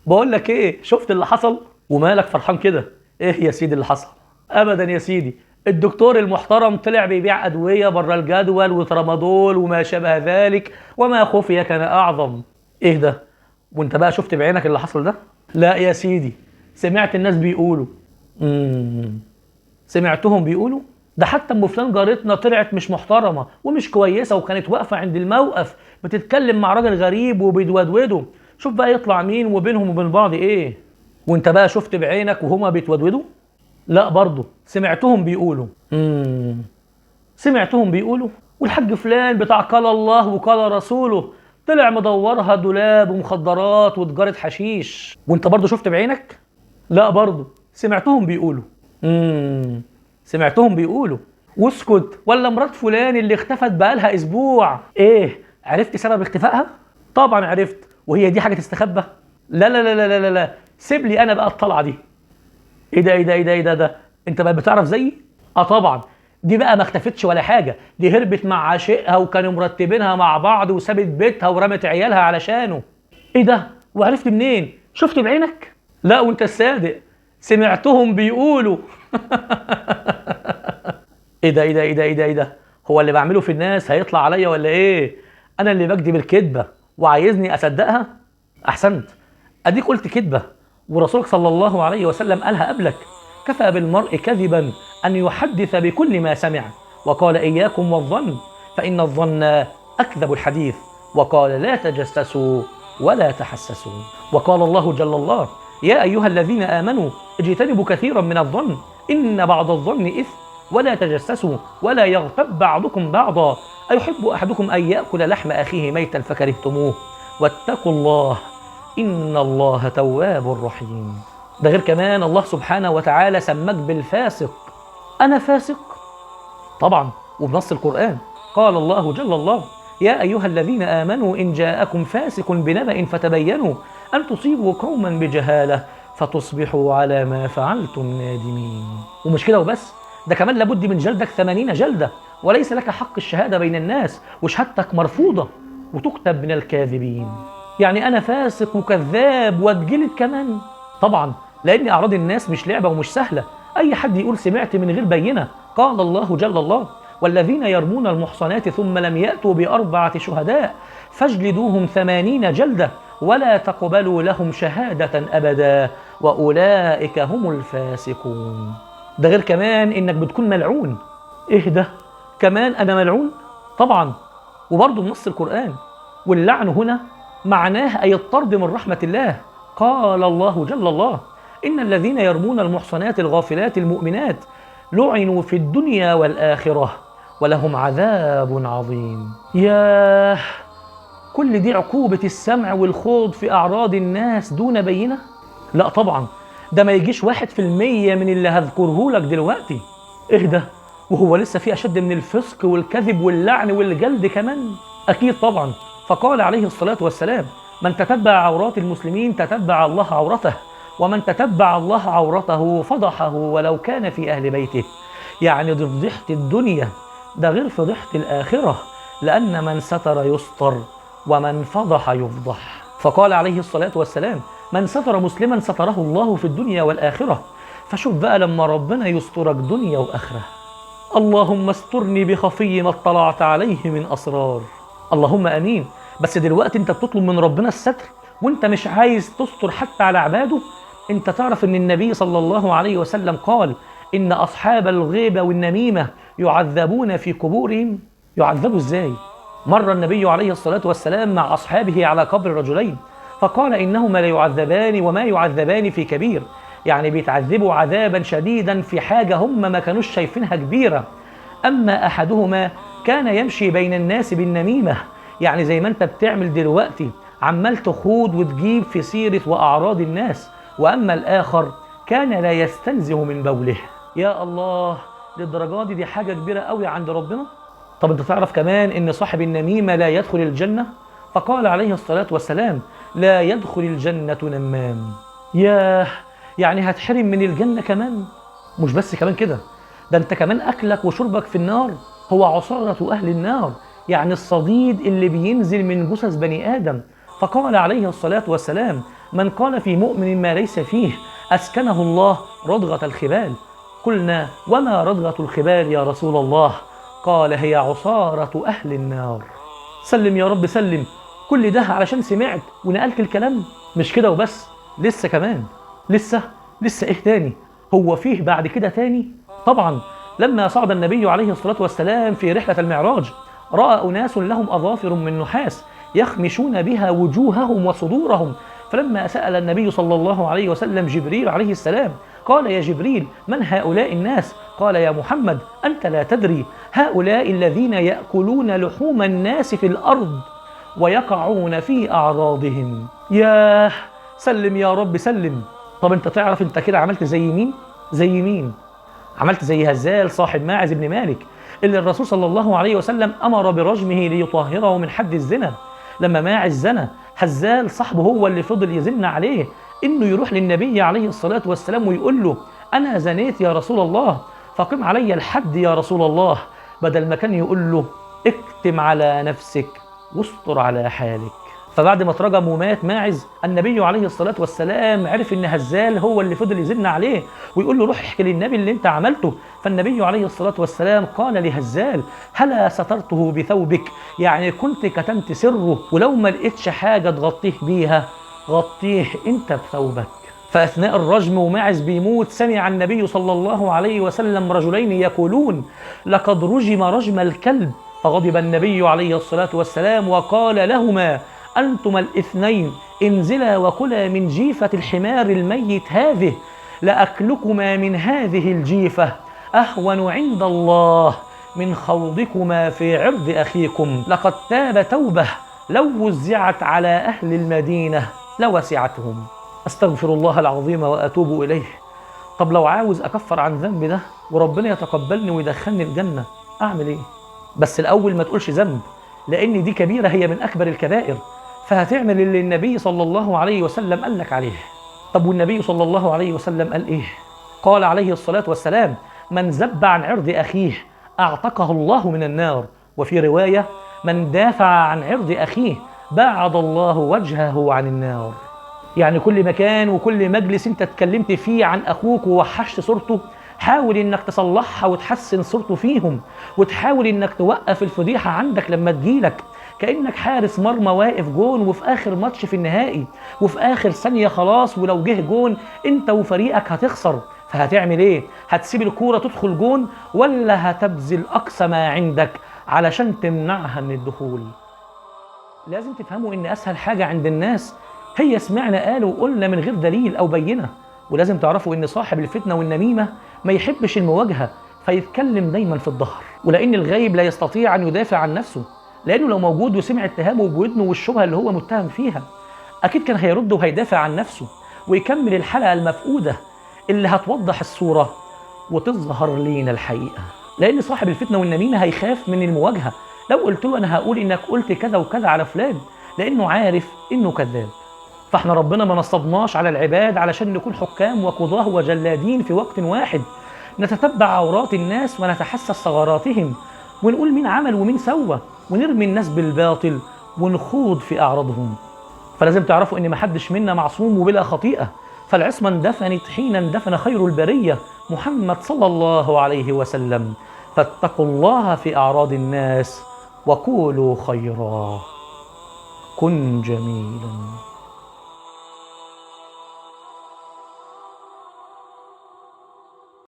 بقول لك ايه، شفت اللي حصل؟ ومالك فرحان كده؟ ايه يا سيدي اللي حصل؟ ابدا يا سيدي، الدكتور المحترم طلع بيبيع ادويه بره الجدول وترامادول وما شابه ذلك، وما خفي كان اعظم. ايه ده؟ وانت بقى شفت بعينك اللي حصل ده؟ لا يا سيدي، سمعت الناس بيقولوا. امم سمعتهم بيقولوا. ده حتى ام فلان جارتنا طلعت مش محترمه ومش كويسه، وكانت واقفه عند الموقف بتتكلم مع راجل غريب وبيتودودوا. شوف بقى يطلع مين وبينهم وبين بعض ايه. وانت بقى شفت بعينك وهما بيتودودوا؟ لا برضه سمعتهم بيقولوا. سمعتهم بيقولوا. والحاج فلان بتاع قال الله وقال رسوله طلع مدورها دولاب ومخدرات وتجارة حشيش. وانت برضه شفت بعينك؟ لا برضه سمعتهم بيقولوا. امم سمعتهم بيقولوا. واسكت، ولا مرات فلان اللي اختفت بقالها اسبوع، ايه عرفت سبب اختفائها؟ طبعا عرفت، وهي دي حاجه تستخبى؟ لا لا لا لا لا لا لا. سيب لي انا بقى الطلعه دي. ايه ده ايه ده ايه ده ايه ده انت بقى بتعرف زيي؟ اه طبعا. دي بقى ما اختفتش ولا حاجه، دي هربت مع عاشقها وكانوا مرتبينها مع بعض وسابت بيتها ورمت عيالها علشانه. ايه ده؟ وعرفت منين؟ شفت بعينك؟ لا وانت الصادق، سمعتهم بيقولوا. ايه ده ايه ده ايه ده ايه ده ايه ده؟ هو اللي بعمله في الناس هيطلع عليا ولا ايه؟ انا اللي بكذب الكذبه وعايزني اصدقها؟ احسنت، اديك قلت كذبه، ورسولك صلى الله عليه وسلم قالها قبلك: كفى بالمرء كذبا ان يحدث بكل ما سمع، وقال اياكم والظن فان الظن اكذب الحديث، وقال لا تجسسوا ولا تحسسوا، وقال الله جل الله: يا ايها الذين امنوا اجتنبوا كثيرا من الظن ان بعض الظن اثم ولا تجسسوا ولا يغتب بعضكم بعضا أيحب أحدكم أن يأكل لحم أخيه ميتا فكرهتموه واتقوا الله إن الله تواب رحيم. ده غير كمان الله سبحانه وتعالى سماك بالفاسق. أنا فاسق؟ طبعا، وبنص القرآن قال الله جل الله: يا أيها الذين آمنوا إن جاءكم فاسق بنبأ فتبينوا أن تصيبوا قوما بجهالة فتصبحوا على ما فعلتم نادمين. ومش كده وبس، ده كمان لابد من جلدك 80 جلدة، وليس لك حق الشهادة بين الناس، وشهادتك مرفوضة وتكتب من الكاذبين. يعني أنا فاسق وكذاب واتجلد كمان؟ طبعا، لأن أعراض الناس مش لعبة ومش سهلة. أي حد يقول سمعت من غير بينة. قال الله جل الله: والذين يرمون المحصنات ثم لم يأتوا بأربعة شهداء فاجلدوهم 80 جلدة ولا تقبلوا لهم شهادة أبدا وأولئك هم الفاسقون. ده غير كمان إنك بتكون ملعون. إيه ده؟ كمان أنا ملعون؟ طبعا، وبرضه بنص القرآن. واللعن هنا معناه أي الطرد من رحمة الله. قال الله جل الله: إن الذين يرمون المحصنات الغافلات المؤمنات لعنوا في الدنيا والآخرة ولهم عذاب عظيم. ياه، كل دي عقوبة السمع والخوض في أعراض الناس دون بينة؟ لا طبعا، ده ما يجيش 1% من اللي هذكره لك دلوقتي. إيه ده؟ وهو لسه في أشد من الفسق والكذب واللعن والجلد كمان؟ أكيد طبعا. فقال عليه الصلاة والسلام: من تتبع عورات المسلمين تتبع الله عورته، ومن تتبع الله عورته فضحه ولو كان في أهل بيته. يعني دي فضيحة الدنيا، ده غير فضيحة الآخرة، لأن من ستر يستر ومن فضح يفضح. فقال عليه الصلاة والسلام: من ستر مسلما ستره الله في الدنيا والآخرة. فشوف بقى لما ربنا يسترك دنيا وآخرة. اللهم استرني بخفي ما اطلعت عليه من أسرار. اللهم امين. بس دلوقتي انت بتطلب من ربنا الستر وانت مش عايز تستر حتى على عباده. انت تعرف ان النبي صلى الله عليه وسلم قال: ان اصحاب الغيبة والنميمة يعذبون في قبورهم. يعذبوا ازاي؟ مر النبي عليه الصلاة والسلام مع اصحابه على قبر رجلين فقال: انهما ليعذبان وما يعذبان في كبير. يعني بيتعذبوا عذابا شديدا في حاجة هم ما كانوش شايفينها كبيرة. أما أحدهما كان يمشي بين الناس بالنميمة، يعني زي ما أنت بتعمل دلوقتي، عمال تخوض وتجيب في سيرة وأعراض الناس. وأما الآخر كان لا يستنزه من بوله. يا الله، للدرجة دي حاجة كبيرة قوي عند ربنا. طب أنت تعرف كمان إن صاحب النميمة لا يدخل الجنة؟ فقال عليه الصلاة والسلام: لا يدخل الجنة نمام. ياه، يعني هتحرم من الجنة كمان؟ مش بس كمان كده، ده انت كمان اكلك وشربك في النار هو عصارة اهل النار، يعني الصديد اللي بينزل من جثث بني ادم. فقال عليه الصلاة والسلام: من قال في مؤمن ما ليس فيه أسكنه الله ردغة الخبال. قلنا وما ردغة الخبال يا رسول الله؟ قال هي عصارة أهل النار. سلم يا رب سلم. كل ده علشان سمعت ونقلت الكلام؟ مش كده وبس، لسه كمان. لسه ايه تاني؟ هو فيه بعد كده تاني؟ طبعا لما صعد النبي عليه الصلاة والسلام في رحلة المعراج رأى أناس لهم أظافر من نحاس يخمشون بها وجوههم وصدورهم، فلما سأل النبي صلى الله عليه وسلم جبريل عليه السلام قال يا جبريل من هؤلاء الناس؟ قال يا محمد أنت لا تدري، هؤلاء الذين يأكلون لحوم الناس في الأرض ويقعون في أعراضهم. ياه، سلم يا رب سلم. طب انت تعرف انت كده عملت زي مين؟ زي مين؟ عملت زي هزال صاحب ماعز بن مالك اللي الرسول صلى الله عليه وسلم أمر برجمه ليطهره من حد الزنا. لما ماعز زنى، هزال صاحبه هو اللي فضل يزن عليه إنه يروح للنبي عليه الصلاة والسلام ويقول له أنا زنيت يا رسول الله فقم علي الحد يا رسول الله، بدل ما كان يقول له اكتم على نفسك واستر على حالك. فبعد ما اترجم ومات ماعز، النبي عليه الصلاة والسلام عرف ان هزال هو اللي فضل يزن عليه ويقول له روح احكي للنبي اللي انت عملته. فالنبي عليه الصلاة والسلام قال لهزال هلا سترته بثوبك، يعني كنت كتمت سره، ولو ما لقيتش حاجة تغطيه بيها غطيه انت بثوبك. فأثناء الرجم وماعز بيموت سمع النبي صلى الله عليه وسلم رجلين يقولون لقد رجم رجم الكلب، فغضب النبي عليه الصلاة والسلام وقال لهما أنتما الاثنين انزلا وكلا من جيفة الحمار الميت هذه، لأكلكما من هذه الجيفة أهون عند الله من خوضكما في عرض أخيكم، لقد تاب توبة لو وزعت على أهل المدينة لوسعتهم. أستغفر الله العظيم وأتوب إليه. طب لو عاوز أكفر عن ذنبي ده وربنا يتقبلني ويدخلني الجنة أعمل إيه؟ بس الأول ما تقولش ذنب، لأن دي كبيرة هي من أكبر الكبائر، فهتعمل اللي النبي صلى الله عليه وسلم قال لك عليه. طب والنبي صلى الله عليه وسلم قال إيه؟ قال عليه الصلاة والسلام من ذب عن عرض أخيه أعتقه الله من النار، وفي رواية من دافع عن عرض أخيه باعد الله وجهه عن النار. يعني كل مكان وكل مجلس انت اتكلمت فيه عن أخوك ووحشت صورته حاول انك تصلحها وتحسن صورته فيهم، وتحاول انك توقف الفضيحة عندك لما تجيلك، كأنك حارس مرمى واقف جون وفي آخر ماتش في النهائي وفي آخر ثانية خلاص، ولو جه جون انت وفريقك هتخسر، فهتعمل ايه؟ هتسيب الكورة تدخل جون ولا هتبذل أقصى ما عندك علشان تمنعها من الدخول؟ لازم تفهموا ان أسهل حاجة عند الناس هي سمعنا قالوا وقلنا من غير دليل أو بينة، ولازم تعرفوا ان صاحب الفتنة والنميمة ما يحبش المواجهة فيتكلم دايما في الظهر، ولأن الغايب لا يستطيع أن يدافع عن نفسه، لأنه لو موجود وسمع اتهامه بودنه والشبهة اللي هو متهم فيها أكيد كان هيرد وهيدافع عن نفسه ويكمل الحلقة المفقودة اللي هتوضح الصورة وتظهر لينا الحقيقة. لأن صاحب الفتنة والنميمة هيخاف من المواجهة، لو قلت له أنا هقول إنك قلت كذا وكذا على فلان، لأنه عارف إنه كذاب. فاحنا ربنا ما نصبناش على العباد علشان نكون حكام وقضاه وجلادين في وقت واحد، نتتبع عورات الناس ونتحسس ثغراتهم ونقول مين عمل ومين سوى ونرمي الناس بالباطل ونخوض في أعراضهم. فلازم تعرفوا إن محدش منا معصوم وبلا خطيئة، فالعصمة اندفنت حين اندفن خير البرية محمد صلى الله عليه وسلم، فاتقوا الله في أعراض الناس وقولوا خيرا. كن جميلا.